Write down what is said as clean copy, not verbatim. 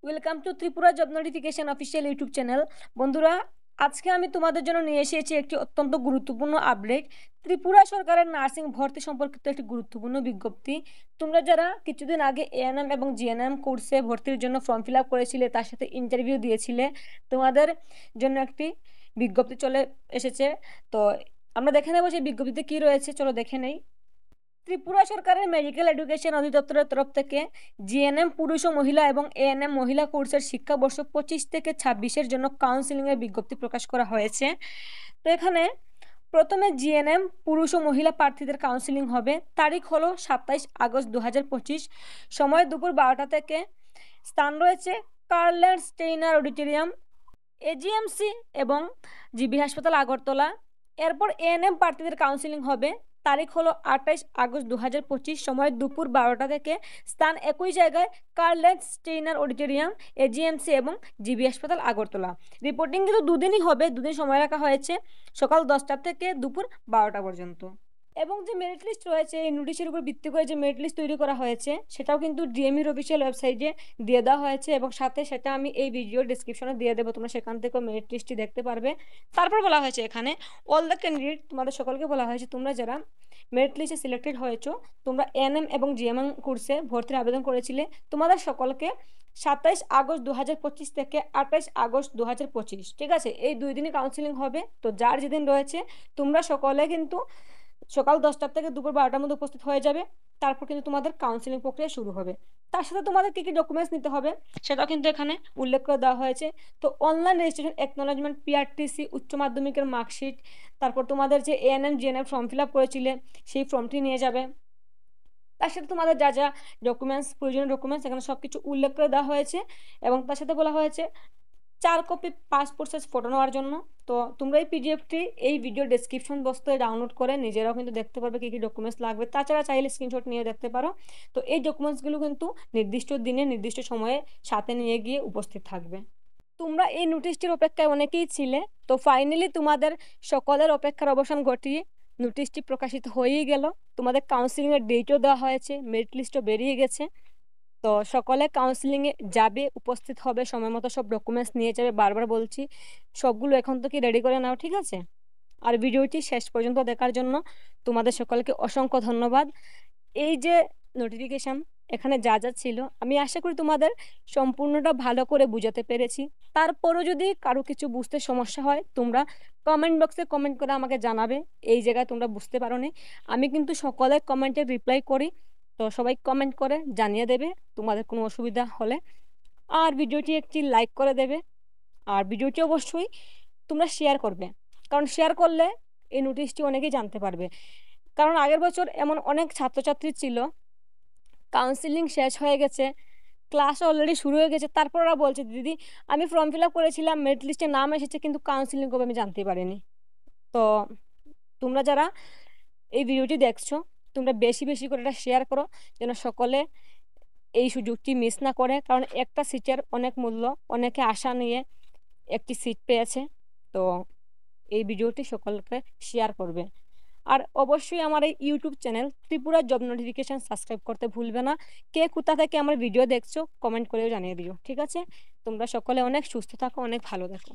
Welcome to Tripura job notification official YouTube channel. বন্ধুরা, আজকে আমি তোমাদের জন্য নিয়ে এসেছি একটি অত্যন্ত গুরুত্বপূর্ণ আপডেট। ত্রিপুরা সরকারের নার্সিং ভর্তি সম্পর্কিত একটি গুরুত্বপূর্ণ বিজ্ঞপ্তি। তোমরা যারা কিছুদিন আগে এএনএম এবং জিএনএম কোর্সে ভর্তির জন্য ফর্ম ফিল আপ করেছিলে, তার সাথে ইন্টারভিউ দিয়েছিলে, তোমাদের জন্য একটি বিজ্ঞপ্তি চলে এসেছে। তো আমরা দেখে নেব সেই বিজ্ঞপ্তিতে কী রয়েছে, চলো দেখে নেই। ত্রিপুরা সরকারের মেডিকেল এডুকেশন অধিদপ্তরের তরফ থেকে জিএনএম পুরুষ ও মহিলা এবং এএনএম মহিলা কোর্সের শিক্ষাবর্ষ 25 থেকে 26-এর জন্য কাউন্সিলিংয়ের বিজ্ঞপ্তি প্রকাশ করা হয়েছে। তো এখানে প্রথমে জিএনএম পুরুষ ও মহিলা প্রার্থীদের কাউন্সিলিং হবে। তারিখ হলো 27 আগস্ট 2025, সময় দুপুর 12টা থেকে। স্থান রয়েছে কার্ল্যান্ড স্টেইনার অডিটোরিয়াম, এজিএমসি এবং জিবি হাসপাতাল, আগরতলা। এরপর এএনএম প্রার্থীদের কাউন্সিলিং হবে। তারিখ হলো 28 আগস্ট 2025, সময় দুপুর 12টা থেকে। স্থান একই জায়গায়, কার্ল্যান্ড স্টেইনার অডিটোরিয়াম, এজিএমসি এবং জিবি হাসপাতাল, আগরতলা। রিপোর্টিং কিন্তু দুদিনই হবে, দুদিন সময় রাখা হয়েছে, সকাল 10টা থেকে দুপুর 12টা পর্যন্ত। এবং যে মেরিট লিস্ট রয়েছে, এই নোটিশের উপর ভিত্তি করে যে মেরিট লিস্ট তৈরি করা হয়েছে, সেটাও কিন্তু ডিএমইর অফিসিয়াল ওয়েবসাইটে দিয়ে দেওয়া হয়েছে, এবং সাথে সেটা আমি এই ভিডিও ডিসক্রিপশনে দিয়ে দেবো, তোমরা সেখান থেকেও মেরিট লিস্টটি দেখতে পারবে। তারপর বলা হয়েছে এখানে অল দ্য ক্যান্ডিডেট, তোমাদের সকলকে বলা হয়েছে তোমরা যারা মেরিট লিস্টে সিলেক্টেড হয়েছো, তোমরা এএনএম এবং জিএমএম কোর্সে ভর্তির আবেদন করেছিলে, তোমাদের সকলকে 27 আগস্ট 2025 থেকে 28 আগস্ট 2025, ঠিক আছে, এই 2 দিনই কাউন্সিলিং হবে। তো যার যেদিন রয়েছে, তোমরা সকলে কিন্তু সকাল 10টা থেকে দুপুর 12টার মধ্যে উপস্থিত হয়ে যাবে। তারপর কিন্তু তোমাদের কাউন্সিলিং প্রক্রিয়া শুরু হবে। তার সাথে তোমাদের কী কী ডকুমেন্টস নিতে হবে সেটাও কিন্তু এখানে উল্লেখ করে দেওয়া হয়েছে। তো অনলাইন রেজিস্ট্রেশন অ্যাকনোলেজমেন্ট, পিআরটিসি, উচ্চ মাধ্যমিকের মার্কশিট, তারপর তোমাদের যে ANM GNM form fill up করেছিলে সেই ফর্মটি নিয়ে যাবে। তার সাথে তোমাদের যা যা ডকুমেন্টস, প্রয়োজনীয় ডকুমেন্টস, এখানে সব কিছু উল্লেখ করে দেওয়া হয়েছে। এবং তার সাথে বলা হয়েছে 4 কপি পাসপোর্ট সাইজ ফটো নেওয়ার জন্য। তো তোমরা এই পিডিএফটি এই ভিডিও ডেসক্রিপশন বক্সে ডাউনলোড করে নিজেরাও কিন্তু দেখতে পারবে কী কী ডকুমেন্টস লাগবে। তাছাড়া চাইলে স্ক্রিনশট নিয়ে দেখতে পারো। তো এই ডকুমেন্টসগুলো কিন্তু নির্দিষ্ট দিনে নির্দিষ্ট সময়ে সাথে নিয়ে গিয়ে উপস্থিত থাকবে। তোমরা এই নোটিশটির অপেক্ষায় অনেকেই ছিলে। তো ফাইনালি তোমাদের সকলের অপেক্ষার অবসান ঘটিয়ে নোটিশটি প্রকাশিত হয়েই গেল। তোমাদের কাউন্সিলিংয়ের ডেটও দেওয়া হয়েছে, মেরিট লিস্টও বেরিয়ে গেছে। তো সকলে কাউন্সিলিংয়ে যাবে, উপস্থিত হবে, সময় মতো সব ডকুমেন্টস নিয়ে যাবে। বারবার বলছি, সবগুলো এখন থেকে রেডি করে নাও, ঠিক আছে? আর ভিডিওটি শেষ পর্যন্ত দেখার জন্য তোমাদের সকলকে অসংখ্য ধন্যবাদ। এই যে নোটিফিকেশান, এখানে যা যা ছিল, আমি আশা করি তোমাদের সম্পূর্ণটা ভালো করে বুঝাতে পেরেছি। তারপরও যদি কারো কিছু বুঝতে সমস্যা হয়, তোমরা কমেন্ট বক্সে কমেন্ট করে আমাকে জানাবে এই জায়গায় তোমরা বুঝতে পারো নি। আমি কিন্তু সকলের কমেন্টে রিপ্লাই করি। তো সবাই কমেন্ট করে জানিয়ে দেবে তোমাদের কোনো অসুবিধা হলে। আর ভিডিওটি একটি লাইক করে দেবে। আর ভিডিওটি অবশ্যই তোমরা শেয়ার করবে, কারণ শেয়ার করলে এই নোটিশটি অনেকেই জানতে পারবে। কারণ আগের বছর এমন অনেক ছাত্রছাত্রী ছিল, কাউন্সিলিং শেষ হয়ে গেছে, ক্লাস অলরেডি শুরু হয়ে গেছে, তারপর ওরা বলছে দিদি আমি ফর্ম ফিল আপ করেছিলাম, মেরিট লিস্টে নাম এসেছে, কিন্তু কাউন্সিলিং কবে আমি জানতে পারিনি। তো তোমরা যারা এই ভিডিওটি দেখছো, তোমরা বেশি বেশি করে এটা শেয়ার করো, যেন সকলে এই সুযোগটি মিস না করে। কারণ একটা সিটের অনেক মূল্য, অনেকে আশা নিয়ে একটি সিট পেয়েছে। তো এই ভিডিওটি সকলকে শেয়ার করবে। আর অবশ্যই আমার এই YouTube channel Tripura job notification subscribe করতে ভুলবে না। কে কোথা থেকে আমার ভিডিও দেখছো কমেন্ট করেও জানিয়ে দিও, ঠিক আছে? তোমরা সকলে অনেক সুস্থ থাকো, অনেক ভালো থাকো।